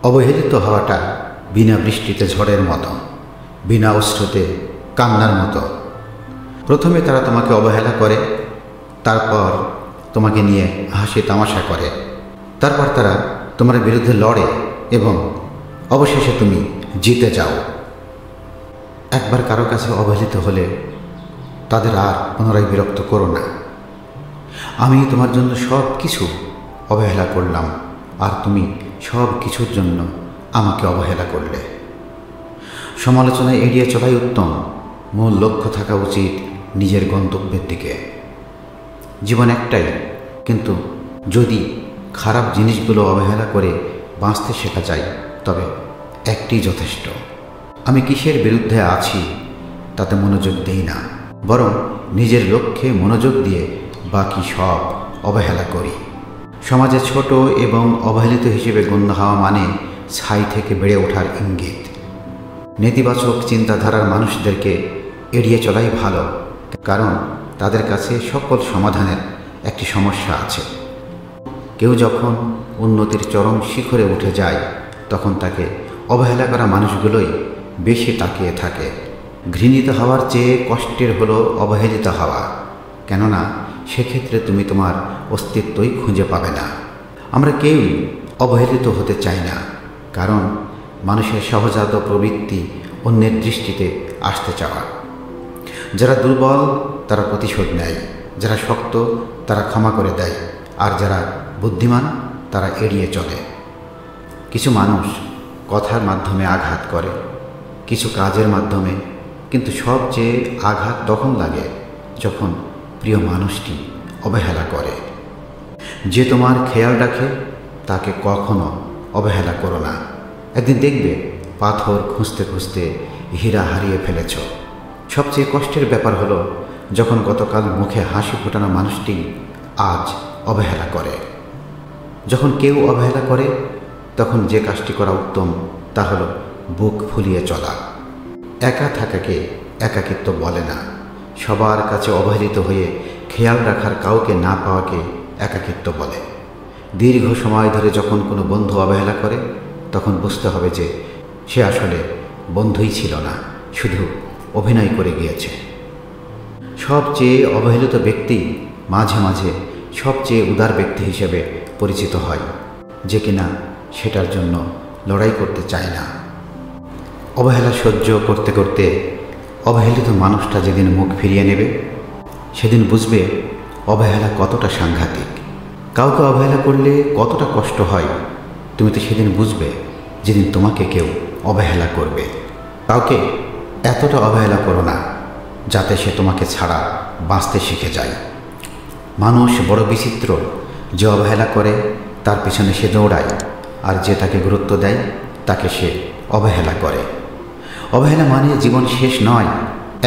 অবহেলিত হওয়াটা বিনা বৃষ্টিতে ঝড়ের মতো, বিনা অশ্রুতে কান্নার মতো। প্রথমে তারা তোমাকে অবহেলা করে, তারপর তোমাকে নিয়ে হাসি তামাশা করে, তারপর তারা তোমার বিরুদ্ধে লড়ে এবং অবশেষে তুমি জিতে যাও। একবার কারো কাছে অবহেলিত হলে তাদের আর পুনরায় বিরক্ত করো না। আমি তোমার জন্য সব কিছু অবহেলা করলাম, আর তুমি সব কিছুর জন্য আমাকে অবহেলা করলে। সমালোচনায় এড়িয়ে চলাই উত্তম। মূল লক্ষ্য থাকা উচিত নিজের গন্তব্যের দিকে। জীবন একটাই, কিন্তু যদি খারাপ জিনিসগুলো অবহেলা করে বাঁচতে শেখা যায় তবে একটি যথেষ্ট। আমি কিসের বিরুদ্ধে আছি তাতে মনোযোগ দিই না, বরং নিজের লক্ষ্যে মনোযোগ দিয়ে বাকি সব অবহেলা করি। সমাজে ছোট এবং অবহেলিত হিসেবে গণ্য হওয়া মানে ছাই থেকে বেড়ে ওঠার ইঙ্গিত। নেতিবাচক চিন্তাধারার মানুষদেরকে এড়িয়ে চলাই ভালো, কারণ তাদের কাছে সকল সমাধানের একটি সমস্যা আছে। কেউ যখন উন্নতির চরম শিখরে উঠে যায় তখন তাকে অবহেলা করা মানুষগুলোই বেশি তাকিয়ে থাকে। ঘৃণিত হওয়ার চেয়ে কষ্টের হলো অবহেলিত হওয়া, কেননা সেক্ষেত্রে তুমি তোমার অস্তিত্বই খুঁজে পাবে না। আমরা কেউই অবহেলিত হতে চাই না, কারণ মানুষের সহজাত প্রবৃত্তি অন্যের দৃষ্টিতে আসতে চাওয়া। যারা দুর্বল তারা প্রতিশোধ নেয়, যারা শক্ত তারা ক্ষমা করে দেয়, আর যারা বুদ্ধিমান তারা এড়িয়ে চলে। কিছু মানুষ কথার মাধ্যমে আঘাত করে, কিছু কাজের মাধ্যমে, কিন্তু সবচেয়ে আঘাত তখন লাগে যখন প্রিয় মানুষটি অবহেলা করে। যে তোমার খেয়াল রাখে তাকে কখনো অবহেলা করো না। একদিন দেখবে পাথর খুঁজতে খুঁজতে হীরা হারিয়ে ফেলেছ। সবচেয়ে কষ্টের ব্যাপার হলো যখন গতকাল মুখে হাসি ফোটানো মানুষটি আজ অবহেলা করে। যখন কেউ অবহেলা করে তখন যে কাজটি করা উত্তম তা হলো বুক ফুলিয়ে চলা। একা থাকাকে একাকিত্ব বলে না। সবার কাছে অবহেলিত হয়ে খেয়াল রাখার কাউকে না পাওয়াকে একাকিত্ব বলে। দীর্ঘ সময় ধরে যখন কোনো বন্ধু অবহেলা করে তখন বুঝতে হবে যে সে আসলে বন্ধুই ছিল না, শুধু অভিনয় করে গিয়েছে। সবচেয়ে অবহেলিত ব্যক্তি মাঝে মাঝে সবচেয়ে উদার ব্যক্তি হিসেবে পরিচিত হয়, যে কিনা সেটার জন্য লড়াই করতে চায় না। অবহেলা সহ্য করতে করতে অবহেলিত মানুষটা যেদিন মুখ ফিরিয়ে নেবে সেদিন বুঝবে অবহেলা কতটা সাংঘাতিক। কাউকে অবহেলা করলে কতটা কষ্ট হয় তুমি তো সেদিন বুঝবে যেদিন তোমাকে কেউ অবহেলা করবে। কাউকে এতটা অবহেলা করো না যাতে সে তোমাকে ছাড়া বাঁচতে শিখে যায়। মানুষ বড় বিচিত্র। যে অবহেলা করে তার পিছনে সে দৌড়ায়, আর যে তাকে গুরুত্ব দেয় তাকে সে অবহেলা করে। অবহেলা মানে জীবন শেষ নয়।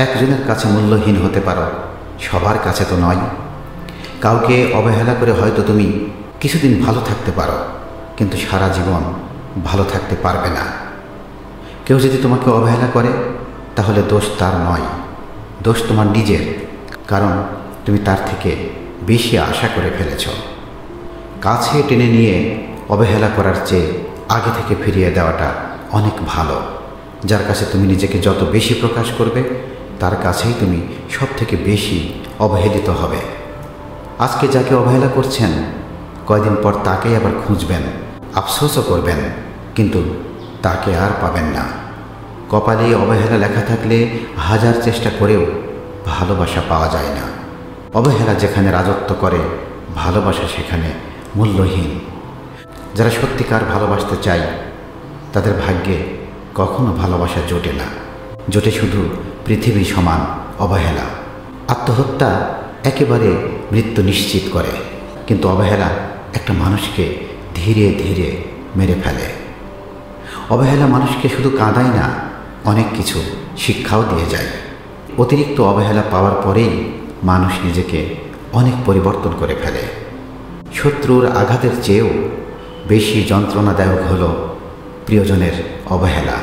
একজনের কাছে মূল্যহীন হতে পারো, সবার কাছে তো নয়। কাউকে অবহেলা করে হয়তো তুমি কিছুদিন ভালো থাকতে পারো, কিন্তু সারা জীবন ভালো থাকতে পারবে না। কেউ যদি তোমাকে অবহেলা করে তাহলে দোষ তার নয়, দোষ তোমার নিজের, কারণ তুমি তার থেকে বেশি আশা করে ফেলেছ। কাছে টেনে নিয়ে অবহেলা করার চেয়ে আগে থেকে ফিরিয়ে দেওয়াটা অনেক ভালো। যার কাছে তুমি নিজেকে যত বেশি প্রকাশ করবে তার কাছেই তুমি সব থেকে বেশি অবহেলিত হবে। আজকে যাকে অবহেলা করছেন কয়দিন পর তাকেই আবার খুঁজবেন, আফসোসও করবেন, কিন্তু তাকে আর পাবেন না। কপালে অবহেলা লেখা থাকলে হাজার চেষ্টা করেও ভালোবাসা পাওয়া যায় না। অবহেলা যেখানে রাজত্ব করে ভালোবাসা সেখানে মূল্যহীন। যারা সত্যিকার ভালোবাসতে চায় তাদের ভাগ্যে কখনো ভালোবাসা জোটে না, জোটে শুধু পৃথিবী সমান অবহেলা। আত্মহত্যা একেবারে মৃত্যু নিশ্চিত করে, কিন্তু অবহেলা একটা মানুষকে ধীরে ধীরে মেরে ফেলে। অবহেলা মানুষকে শুধু কাঁদায় না, অনেক কিছু শিক্ষাও দিয়ে যায়। অতিরিক্ত অবহেলা পাওয়ার পরেই মানুষ নিজেকে অনেক পরিবর্তন করে ফেলে। শত্রুর আঘাতের চেয়েও বেশি যন্ত্রণাদায়ক হলো প্রিয়জনের অবহেলা।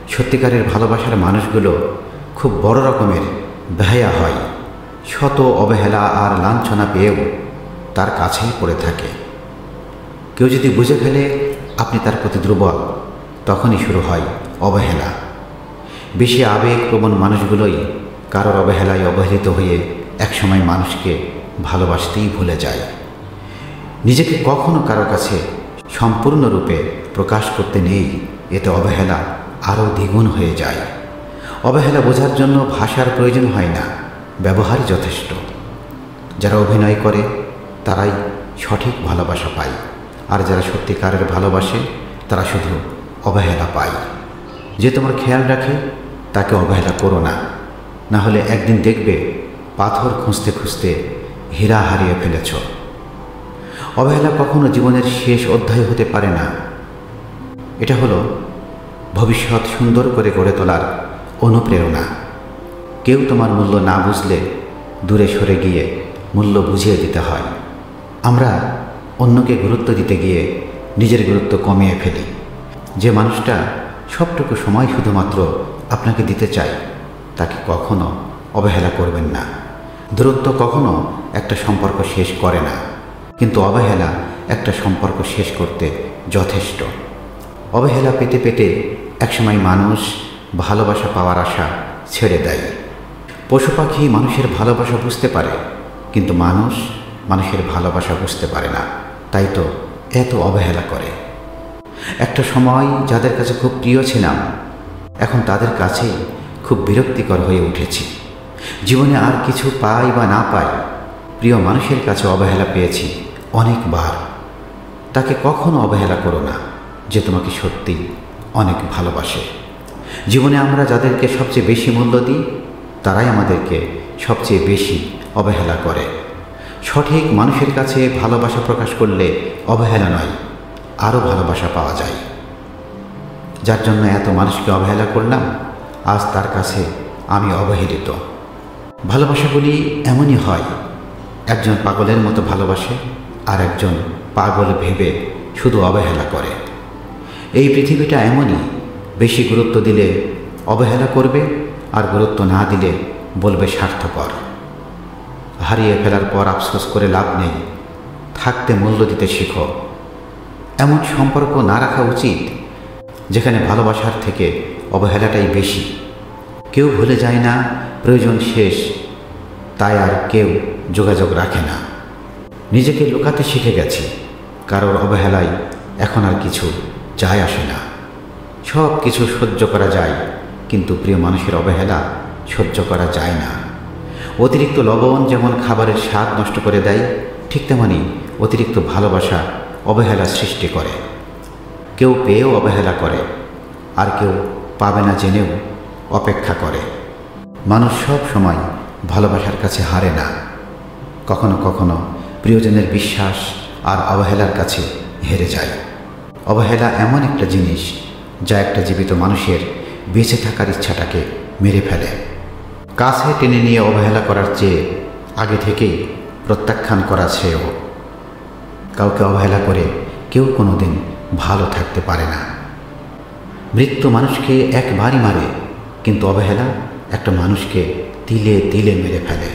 সত্যিকারের ভালোবাসার মানুষগুলো খুব বড় রকমের বেহায়া হয়। শত অবহেলা আর লাঞ্ছনা পেয়েও তার কাছেই পড়ে থাকে। কেউ যদি বুঝে ফেলে আপনি তার প্রতি দুর্বল, তখনই শুরু হয় অবহেলা। বেশি আবেগপ্রবণ মানুষগুলোই কারোর অবহেলায় অবহেলিত হয়ে একসময় মানুষকে ভালোবাসতেই ভুলে যায়। নিজেকে কখনো কারো কাছে সম্পূর্ণরূপে প্রকাশ করতে নেই, এতে অবহেলা আরও দ্বিগুণ হয়ে যায়। অবহেলা বোঝার জন্য ভাষার প্রয়োজন হয় না, ব্যবহারই যথেষ্ট। যারা অভিনয় করে তারাই সঠিক ভালোবাসা পায়, আর যারা সত্যিকারের ভালোবাসে তারা শুধু অবহেলা পায়। যে তোমার খেয়াল রাখে তাকে অবহেলা করো না, না হলে একদিন দেখবে পাথর খুঁজতে খুঁজতে হীরা হারিয়ে ফেলেছ। অবহেলা কখনো জীবনের শেষ অধ্যায় হতে পারে না। এটা হলো ভবিষ্যৎ সুন্দর করে গড়ে তোলার অনুপ্রেরণা। কেউ তোমার মূল্য না বুঝলে দূরে সরে গিয়ে মূল্য বুঝিয়ে দিতে হয়। আমরা অন্যকে গুরুত্ব দিতে গিয়ে নিজের গুরুত্ব কমিয়ে ফেলি। যে মানুষটা সবটুকু সময় শুধুমাত্র আপনাকে দিতে চায় তাকে কখনো অবহেলা করবেন না। দূরত্ব কখনো একটা সম্পর্ক শেষ করে না, কিন্তু অবহেলা একটা সম্পর্ক শেষ করতে যথেষ্ট। অবহেলা পেতে পেতে একসময় মানুষ ভালোবাসা পাওয়ার আশা ছেড়ে দেয়। পশু পাখি মানুষের ভালোবাসা বুঝতে পারে, কিন্তু মানুষ মানুষের ভালোবাসা বুঝতে পারে না, তাই তো এত অবহেলা করে। একটা সময় যাদের কাছে খুব প্রিয় ছিলাম, এখন তাদের কাছেই খুব বিরক্তিকর হয়ে উঠেছি। জীবনে আর কিছু পাই বা না পাই, প্রিয় মানুষের কাছে অবহেলা পেয়েছি অনেকবার। তাকে কখনো অবহেলা করো না যে তোমাকে সত্যি অনেক ভালোবাসে। জীবনে আমরা যাদেরকে সবচেয়ে বেশি মূল্য দিই তারাই আমাদেরকে সবচেয়ে বেশি অবহেলা করে। সঠিক মানুষের কাছে ভালোবাসা প্রকাশ করলে অবহেলা নয়, আরও ভালোবাসা পাওয়া যায়। যার জন্য এত মানুষকে অবহেলা করলাম, আজ তার কাছে আমি অবহেলিত। ভালোবাসাগুলি এমনই হয়, একজন পাগলের মতো ভালোবাসে আর একজন পাগল ভেবে শুধু অবহেলা করে। এই পৃথিবীটা এমনই, বেশি গুরুত্ব দিলে অবহেলা করবে, আর গুরুত্ব না দিলে বলবে স্বার্থপর। হারিয়ে ফেলার পর আফসোস করে লাভ নেই, থাকতে মূল্য দিতে শিখো। এমন সম্পর্ক না রাখা উচিত যেখানে ভালোবাসার থেকে অবহেলাটাই বেশি। কেউ ভুলে যায় না প্রয়োজন শেষ, তাই আর কেউ যোগাযোগ রাখে না। নিজেকে লুকাতে শিখে গেছি, কারোর অবহেলায় এখন আর কিছু যায় আসে না। সব কিছু সহ্য করা যায়, কিন্তু প্রিয় মানুষের অবহেলা সহ্য করা যায় না। অতিরিক্ত লবণ যেমন খাবারের স্বাদ নষ্ট করে দেয়, ঠিক তেমনি অতিরিক্ত ভালোবাসা অবহেলা সৃষ্টি করে। কেউ পেয়েও অবহেলা করে, আর কেউ পাবে না জেনেও অপেক্ষা করে। মানুষ সব সময় ভালোবাসার কাছে হারে না, কখনো কখনো প্রিয়জনের বিশ্বাস আর অবহেলার কাছে হেরে যায়। অবহেলা এমন একটা জিনিস যা একটা জীবিত মানুষের বেঁচে থাকার ইচ্ছাটাকে মেরে ফেলে। কাছে টেনে নিয়ে অবহেলা করার চেয়ে আগে থেকেই প্রত্যাখ্যান করা শ্রেয়। কাউকে অবহেলা করে কেউ কোনোদিন ভালো থাকতে পারে না। মৃত্যু মানুষকে একবারই মারে, কিন্তু অবহেলা একটা মানুষকে তিলে তিলে মেরে ফেলে।